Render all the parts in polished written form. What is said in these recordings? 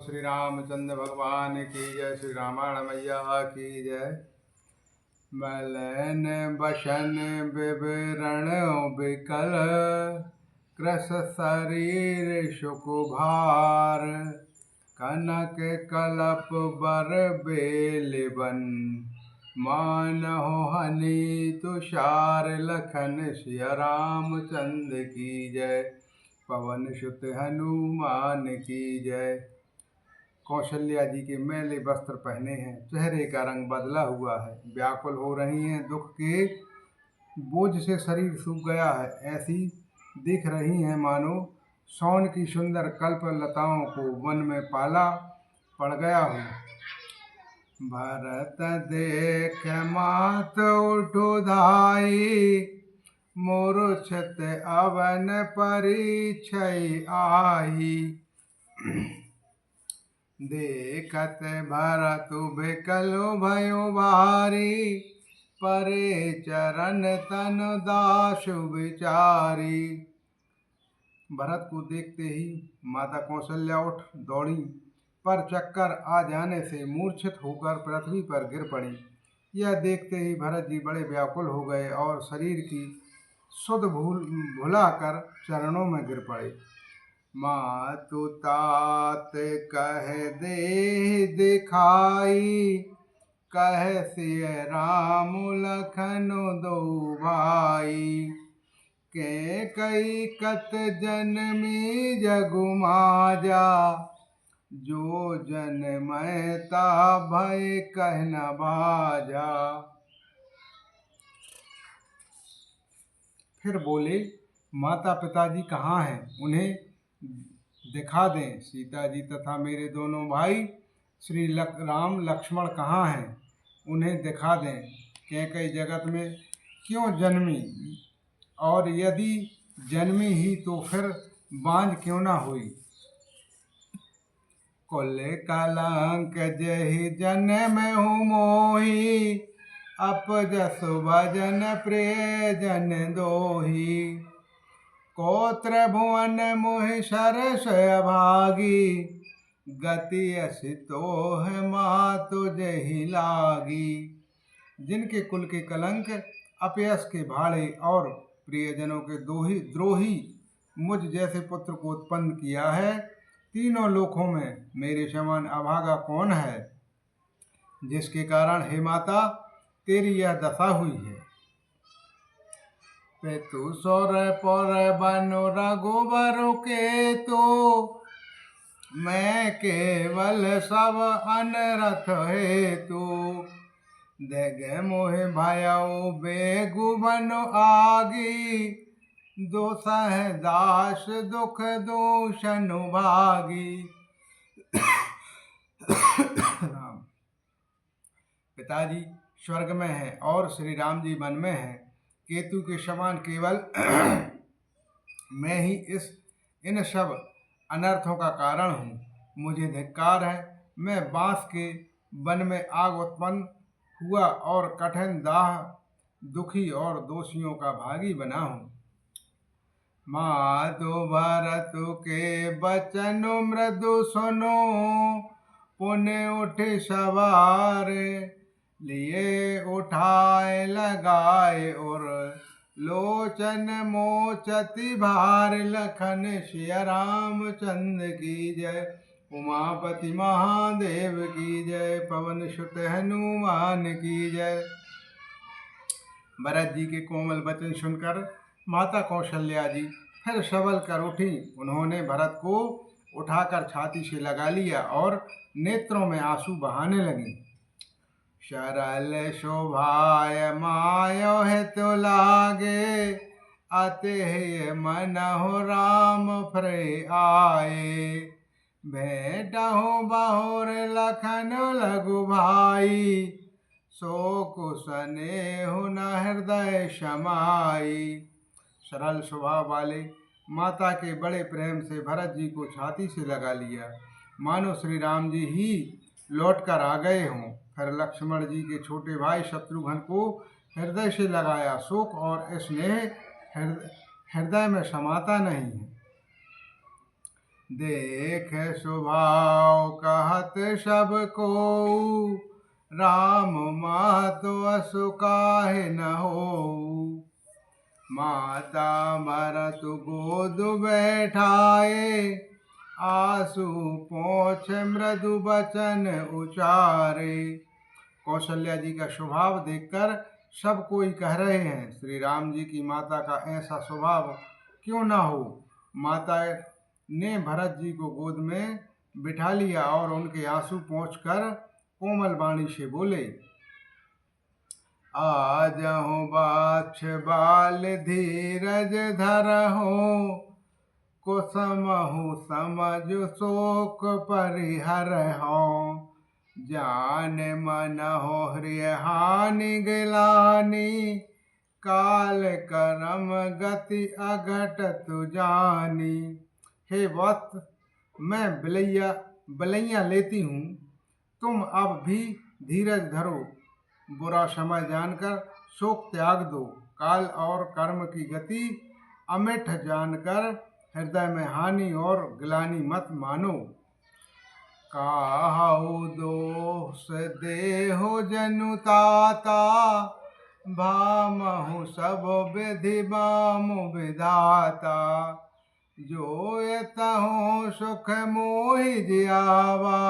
श्री रामचंद्र भगवान की जय। श्री रामायण मैया की जय। मलन बसन विवरण विकल कृस शरीर सुख भार कनक कलप बर बेलिबन मानहो हनि तुषार लखन सिया रामचंद्र की जय। पवन सुत हनुमान की जय। कौशल्या जी के मैले वस्त्र पहने हैं, चेहरे का रंग बदला हुआ है, व्याकुल हो रही हैं, दुख के बोझ से शरीर सूख गया है, ऐसी दिख रही हैं मानो सौन की सुंदर कल्प लताओं को वन में पाला पड़ गया हो। भरत देख मात उठो धाई मूर्छित अवन परिछय आई। देखत भरत विकलो भयो भारी परे चरण तन दासु विचारी। भरत को देखते ही माता कौशल्या उठ दौड़ी, पर चक्कर आ जाने से मूर्छित होकर पृथ्वी पर गिर पड़ी। यह देखते ही भरत जी बड़े व्याकुल हो गए और शरीर की सुध भुलाकर चरणों में गिर पड़े। मातु तात कह दे दिखाई कह सिय राम लखन दो भाई। के कई कत जनमी जगु माजा जो जनमता भय कह न बाजा। फिर बोले, माता पिताजी कहाँ हैं, उन्हें दिखा दें। सीता जी तथा मेरे दोनों भाई श्री राम लक्ष्मण कहाँ हैं, उन्हें दिखा दें। कैकई जगत में क्यों जन्मी, और यदि जन्मी ही तो फिर बांझ क्यों ना हुई। कुल कलंक जहि जन्म हूँ मोही अपजस भजन प्रिय जन दोही। कोत्र भुवन मोहि सरस अभागी गति असि तोह मातु जहि लागी। जिनके कुल के कलंक अपयस के भाड़े और प्रियजनों के द्रोही मुझ जैसे पुत्र को उत्पन्न किया है, तीनों लोकों में मेरे समान अभागा कौन है, जिसके कारण हे माता तेरी यह दशा हुई है। पितु सौर पर बनो रघुबर के तो मैं केवल सब अनरथ हेतु। देग मोह भयउ बेगु बनो आगी दोसह दास दुख दूषण भागी। पिताजी स्वर्ग में हैं और श्री राम जी वन में हैं। केतु के समान केवल मैं ही इन सब अनर्थों का कारण हूँ। मुझे धिक्कार है, मैं बांस के वन में आग उत्पन्न हुआ और कठिन दाह दुखी और दोषियों का भागी बना हूँ। माधु भरत के बचन मृदु सुनो पुण्य उठ सवार लिए उठाए लगाए और लोचन मोचति भार लखन सिया रामचंद्र की जय। उमापति महादेव की जय। पवन सुत हनुमान की जय। भरत जी के कोमल वचन सुनकर माता कौशल्या जी फिर सबल कर उठी। उन्होंने भरत को उठाकर छाती से लगा लिया और नेत्रों में आंसू बहाने लगी। सरल शोभाय मायो है तो लागे अते मनहु राम फ्रे आए। भेंटहु बहुर लखन लघु भाई सो कुसनेहु न हृदय समाई। सरल स्वभाव वाले माता के बड़े प्रेम से भरत जी को छाती से लगा लिया, मानो श्री राम जी ही लौट कर आ गए हों। फिर लक्ष्मण जी के छोटे भाई शत्रुघ्न को हृदय से लगाया। शोक और स्नेह हृदय में समाता नहीं है। देख स्वभाव कहत सब को, राम मातो असु काहे न हो। माता भरत गोद बैठाए, आंसू पोंछ मृदु बचन उचारे। कौशल्या जी का स्वभाव देखकर सब कोई कह रहे हैं, श्री राम जी की माता का ऐसा स्वभाव क्यों ना हो। माता ने भरत जी को गोद में बिठा लिया और उनके आंसू पोंछकर कोमल वाणी से बोले, आजहु बाछ बाल धीरज धरहु, कुसमहु समझ शोक परिहरहु। जान मनहु हृदय हानि गिलानी, काल करम गति अघट तु जानी। हे वत्स, मैं बलैया लेती हूँ, तुम अब भी धीरज धरो। बुरा समय जानकर शोक त्याग दो। काल और कर्म की गति अमिठ जानकर हृदय में हानि और ग्लानि मत मानो। काहु दोष देहो जनुताता, भामहु सब विधि बामु विधाता। जो यतहु सुख मोहि जियावा,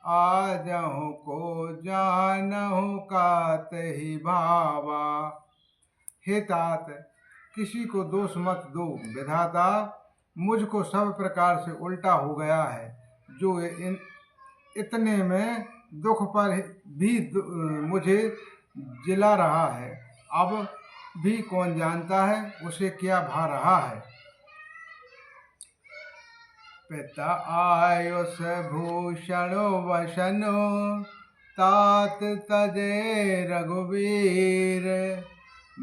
आजहु को जानहु कातहि भावा। हे तात, किसी को दोष मत दो। विधाता, मुझको सब प्रकार से उल्टा हो गया है। जो इतने में दुख पर भी मुझे जिला रहा है, अब भी कौन जानता है उसे क्या भा रहा है। पिता आयुष भूषणो वसनो, तात तजे रघुवीर।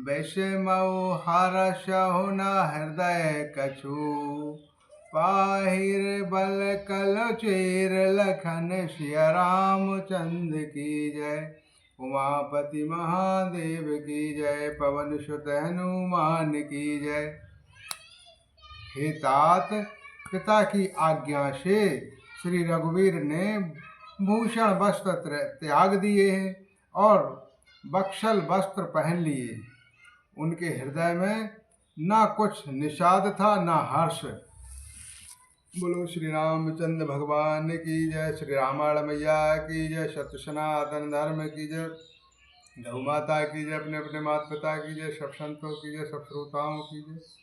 विषमौ हर्षहु न हृदय कछु, पाहिर बल कल चेर लखन सिया रामचंद्र की जय। उमापति महादेव की जय, पवन सुत हनुमान की जय। हे तात, पिता की आज्ञा से श्री रघुवीर ने भूषण वस्त्र त्याग दिए और बक्सल वस्त्र पहन लिए। उनके हृदय में ना कुछ निषाद था ना हर्ष। बोलो श्री रामचंद्र भगवान की जय, श्री रामायण मैया की जय, सत्य सनातन धर्म की जय, गौ माता की जय, अपने अपने माता पिता की जय, सब संतों की जय, सब श्रोताओं की जय।